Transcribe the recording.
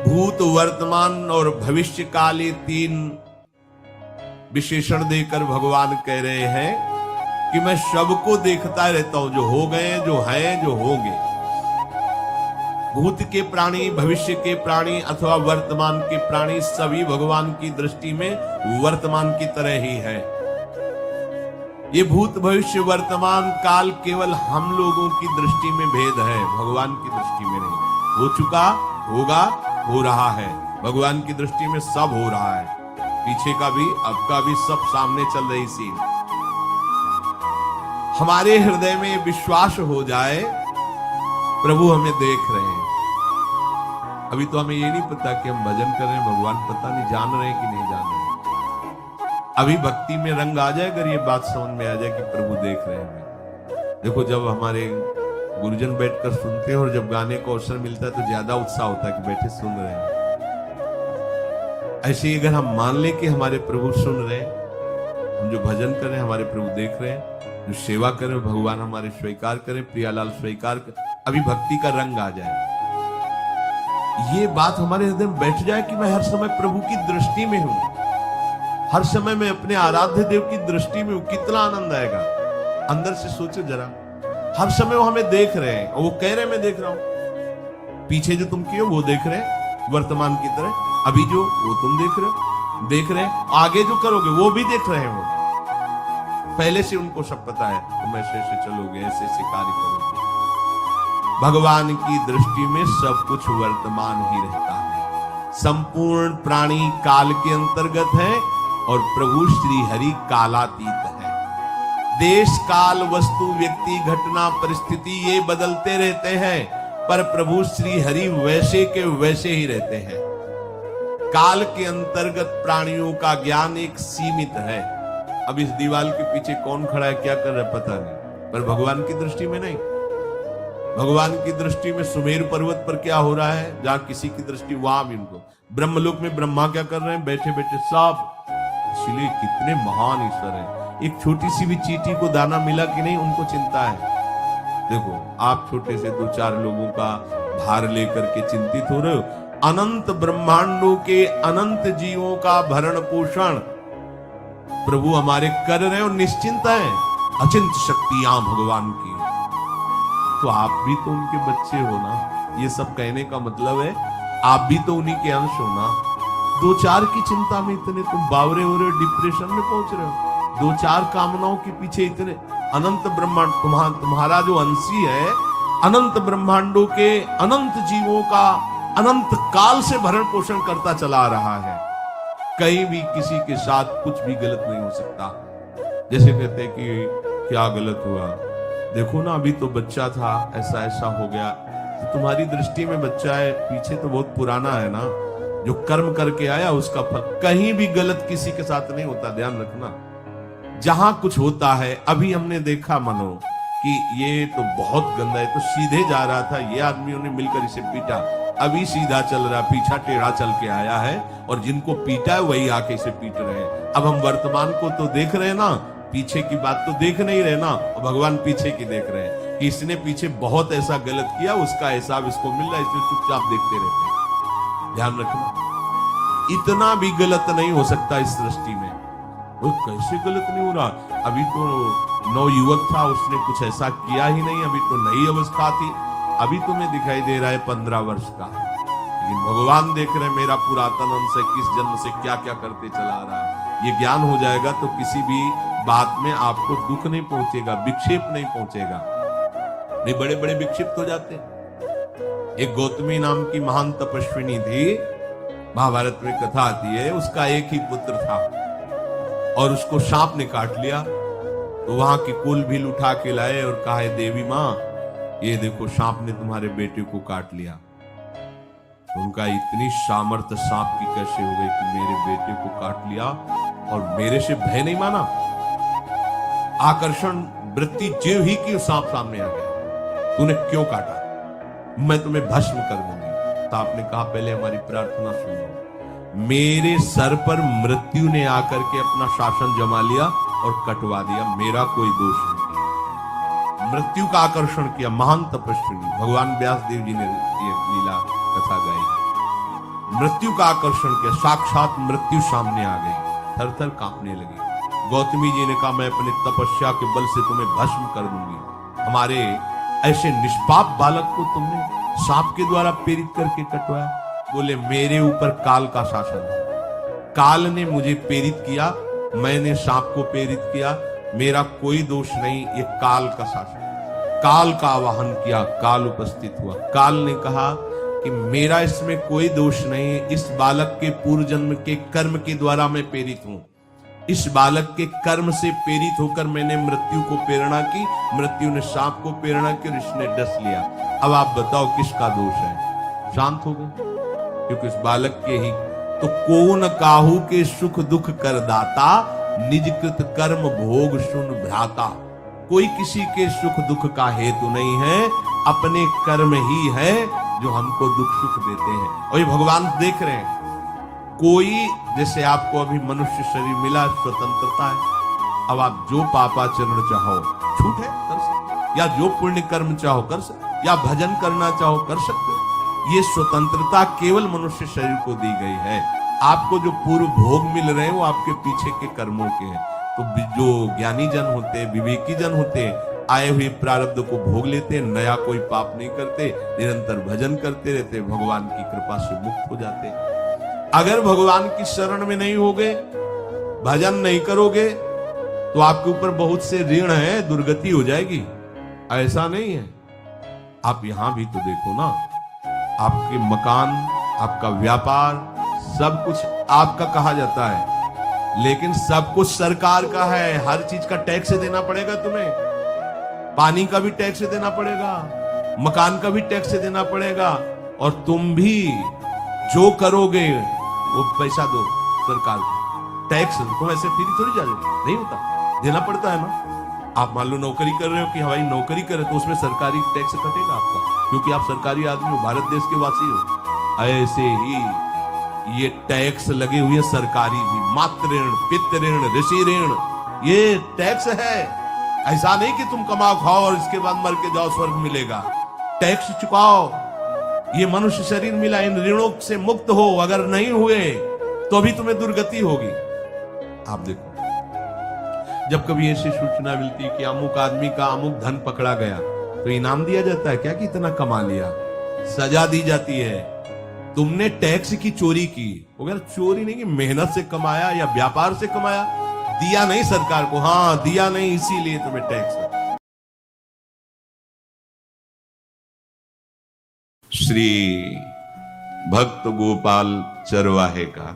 भूत, वर्तमान और भविष्य काल, ये तीन विशेषण देकर भगवान कह रहे हैं कि मैं सबको देखता रहता हूं, जो हो गए, जो हैं, जो होंगे। भूत के प्राणी, भविष्य के प्राणी अथवा वर्तमान के प्राणी सभी भगवान की दृष्टि में वर्तमान की तरह ही है। ये भूत, भविष्य, वर्तमान काल केवल हम लोगों की दृष्टि में भेद है, भगवान की दृष्टि में नहीं। हो चुका, होगा, हो रहा है। भगवान की दृष्टि में सब हो रहा है, पीछे का भी, अब का भी, सब सामने चल रही सीन। हमारे हृदय में विश्वास हो जाए प्रभु हमें देख रहे हैं। अभी तो हमें ये नहीं पता कि हम भजन कर रहे हैं, भगवान पता नहीं जान रहे हैं कि नहीं जान रहे हैं। अभी भक्ति में रंग आ जाए अगर ये बात समझ में आ जाए कि प्रभु देख रहे हैं। देखो, जब हमारे गुरुजन बैठकर सुनते हैं और जब गाने को अवसर मिलता है तो ज्यादा उत्साह होता है कि बैठे सुन रहे हैं। ऐसे ही अगर हम मान ले कि हमारे प्रभु सुन रहे हैं, हम जो भजन कर रहे हैं हमारे प्रभु देख रहे हैं, जो सेवा कर रहे हैं भगवान हमारे स्वीकार करें, प्रियालाल स्वीकार कर, अभी भक्ति का रंग आ जाए, ये बात हमारे हृदय में बैठ जाए कि मैं हर समय प्रभु की दृष्टि में हूं, हर समय मैं अपने आराध्य देव की दृष्टि में हूं, कितना आनंद आएगा। अंदर से सोचो जरा, हर समय वो हमें देख रहे हैं और वो कह रहे हैं मैं देख रहा हूं। पीछे जो तुम किए वो देख रहे हैं वर्तमान की तरह, अभी जो वो तुम देख रहे हैं, आगे जो करोगे वो भी देख रहे हैं। वो पहले से उनको सब पता है, तुम ऐसे ऐसे चलोगे, ऐसे ऐसे कार्य करोगे। भगवान की दृष्टि में सब कुछ वर्तमान ही रहता है। संपूर्ण प्राणी काल के अंतर्गत है और प्रभु श्री हरि कालातीत है। देश, काल, वस्तु, व्यक्ति, घटना, परिस्थिति ये बदलते रहते हैं, पर प्रभु श्री हरि वैसे के वैसे ही रहते हैं। काल के अंतर्गत प्राणियों का ज्ञान एक सीमित है। अब इस दीवार के पीछे कौन खड़ा है, क्या कर रहा है पता नहीं, पर भगवान की दृष्टि में नहीं। भगवान की दृष्टि में सुमेरु पर्वत पर क्या हो रहा है, जहां किसी की दृष्टि, वहां भी उनको। ब्रह्मलोक में ब्रह्मा क्या कर रहे हैं, बैठे बैठे सब। इसलिए कितने महान ईश्वर हैं। एक छोटी सी भी चींटी को दाना मिला कि नहीं, उनको चिंता है। देखो, आप छोटे से 2-4 लोगों का भार लेकर के चिंतित हो रहे हो, अनंत ब्रह्मांडों के अनंत जीवों का भरण पोषण प्रभु हमारे कर रहे हैं और निश्चिंत है। अचिंत शक्तियां भगवान की, तो आप भी तो उनके बच्चे हो ना। ये सब कहने का मतलब है आप भी तो उन्हीं के अंश हो ना। 2-4 की चिंता में इतने तुम बावरे हो रहे हो, डिप्रेशन में पहुंच रहे हो। 2-4 कामनाओं के पीछे इतने, अनंत ब्रह्मांड तुम्हारा जो अंशी है, अनंत ब्रह्मांडों के अनंत जीवों का अनंत काल से भरण पोषण करता चला रहा है। कहीं भी किसी के साथ कुछ भी गलत नहीं हो सकता। जैसे कहते हैं कि क्या गलत हुआ, देखो ना अभी तो बच्चा था, ऐसा ऐसा हो गया, तो तुम्हारी दृष्टि में बच्चा है, पीछे तो बहुत पुराना है ना, जो कर्म करके आया उसका फल। कहीं भी गलत किसी के साथ नहीं होता, ध्यान रखना। जहां कुछ होता है, अभी हमने देखा मनो कि ये तो बहुत गंदा है, तो सीधे जा रहा था, ये आदमियों ने मिलकर इसे पीटा, अभी सीधा चल रहा, पीछा टेढ़ा चल के आया है, और जिनको पीटा है वही आके इसे पीट रहे हैं। अब हम वर्तमान को तो देख रहे हैं ना, पीछे की बात तो देख नहीं रहे ना। और भगवान पीछे की देख रहे हैं कि इसने पीछे बहुत ऐसा गलत किया, उसका हिसाब इसको मिल रहा है, इसलिए चुपचाप देखते रहते हैं। ध्यान रखना, इतना भी गलत नहीं हो सकता इस सृष्टि में। वो कैसे गलत नहीं हो रहा, अभी तो नवयुवक था, उसने कुछ ऐसा किया ही नहीं, अभी तो नई अवस्था थी, अभी तुम्हें दिखाई दे रहा है 15 वर्ष का। लेकिन भगवान देख रहे हैं मेरा पुरातन अंश है, किस जन्म से क्या क्या करते चला रहा है। ये ज्ञान हो जाएगा तो किसी भी बात में आपको दुख नहीं पहुंचेगा, विक्षेप नहीं पहुंचेगा। नहीं, बड़े बड़े विक्षिप्त हो जाते हैं। एक गौतमी नाम की महान तपस्विनी थी, महाभारत में कथा आती है, उसका एक ही पुत्र था और उसको सांप ने काट लिया। तो वहां की कुल भील उठा के लाए और कहा, देवी मां, ये देखो सांप ने तुम्हारे बेटे को काट लिया। तो उनका इतनी सामर्थ्य सांप की कैसे हो गई कि मेरे बेटे को काट लिया और मेरे से भय नहीं माना। आकर्षण वृत्ति जीव ही की सांप सामने आ गया, तूने क्यों काटा, मैं तुम्हें भस्म कर दूंगी। तो आपने कहा पहले हमारी प्रार्थना सुनो। मेरे सर पर मृत्यु ने आकर के अपना शासन जमा लिया और कटवा दिया, मेरा कोई दोष नहीं। मृत्यु का आकर्षण किया, महान तपस्विनी। भगवान व्यास देव जी ने ये लीला कथा गाई। मृत्यु का आकर्षण किया, साक्षात मृत्यु सामने आ गई, थर थर कांपने लगी। गौतमी जी ने कहा मैं अपने तपस्या के बल से तुम्हें भस्म कर दूंगी। हमारे ऐसे निष्पाप बालक को तुमने सांप के द्वारा प्रेरित करके कटवाया। बोले मेरे ऊपर काल का शासन है, काल ने मुझे प्रेरित किया, मैंने सांप को प्रेरित किया, मेरा कोई दोष नहीं, ये काल का शासन। काल का आवाहन किया, काल उपस्थित हुआ। काल ने कहा कि मेरा इसमें कोई दोष नहीं है, इस बालक के पूर्व जन्म के कर्म के द्वारा मैं प्रेरित हूं। इस बालक के कर्म से प्रेरित होकर मैंने मृत्यु को प्रेरणा की, मृत्यु ने सांप को प्रेरणा की और इसने डस लिया। अब आप बताओ किसका दोष है? शांत हो गए, क्योंकि इस बालक के ही तो कौन काहू के सुख दुख कर दाता, निज कृत कर्म भोग सुन भ्राता। कोई किसी के सुख दुख का हेतु नहीं है, अपने कर्म ही है जो हमको दुख सुख देते हैं। और ये भगवान देख रहे हैं, कोई जैसे आपको अभी मनुष्य शरीर मिला, स्वतंत्रता है, अब आप जो पापाचरण चाहो छूट है कर सकते, या जो पुण्य कर्म चाहो कर सकते, या भजन करना चाहो कर सकते हो। ये स्वतंत्रता केवल मनुष्य शरीर को दी गई है। आपको जो पूर्व भोग मिल रहे हैं वो आपके पीछे के कर्मों के हैं। तो जो ज्ञानी जन होते हैं, विवेकी जन होते हैं, आए हुए प्रारब्ध को भोग लेते हैं, नया कोई पाप नहीं करते, निरंतर भजन करते रहते, भगवान की कृपा से मुक्त हो जाते। अगर भगवान की शरण में नहीं होगे, भजन नहीं करोगे, तो आपके ऊपर बहुत से ऋण है, दुर्गति हो जाएगी। ऐसा नहीं है। आप यहां भी तो देखो ना, आपके मकान, आपका व्यापार, सब कुछ आपका कहा जाता है, लेकिन सब कुछ सरकार का है। हर चीज का टैक्स देना पड़ेगा तुम्हें, पानी का भी टैक्स देना पड़ेगा, मकान का भी टैक्स देना पड़ेगा, और तुम भी जो करोगे वो पैसा दो सरकार को। टैक्स तुम ऐसे फ्री थोड़ी जा रहे, नहीं होता, देना पड़ता है ना। आप मान लो नौकरी कर रहे हो कि हवाई नौकरी कर रहे हो, तो उसमें सरकारी टैक्स कटेगा आपका, क्योंकि आप सरकारी आदमी हो, भारत देश के वासी हो। ऐसे ही ये टैक्स लगे हुए सरकारी भी, मातृ ऋण, पितृ ऋण, ऋषि ऋण, ये टैक्स है। ऐसा नहीं कि तुम कमाओ खाओ और इसके बाद मर के जाओ स्वर्ग मिलेगा। टैक्स चुकाओ। ये मनुष्य शरीर मिला, इन ऋणों से मुक्त हो। अगर नहीं हुए तो भी तुम्हें दुर्गति होगी। आप देखो, जब कभी ऐसी सूचना मिलती है कि अमुक आदमी का अमुक धन पकड़ा गया, तो इनाम दिया जाता है क्या कि इतना कमा लिया? सजा दी जाती है, तुमने टैक्स की चोरी की। अगर चोरी नहीं की, मेहनत से कमाया या व्यापार से कमाया, दिया नहीं सरकार को, हाँ दिया नहीं, इसीलिए तुम्हें टैक्स है। श्री भक्त गोपाल चरवाहे का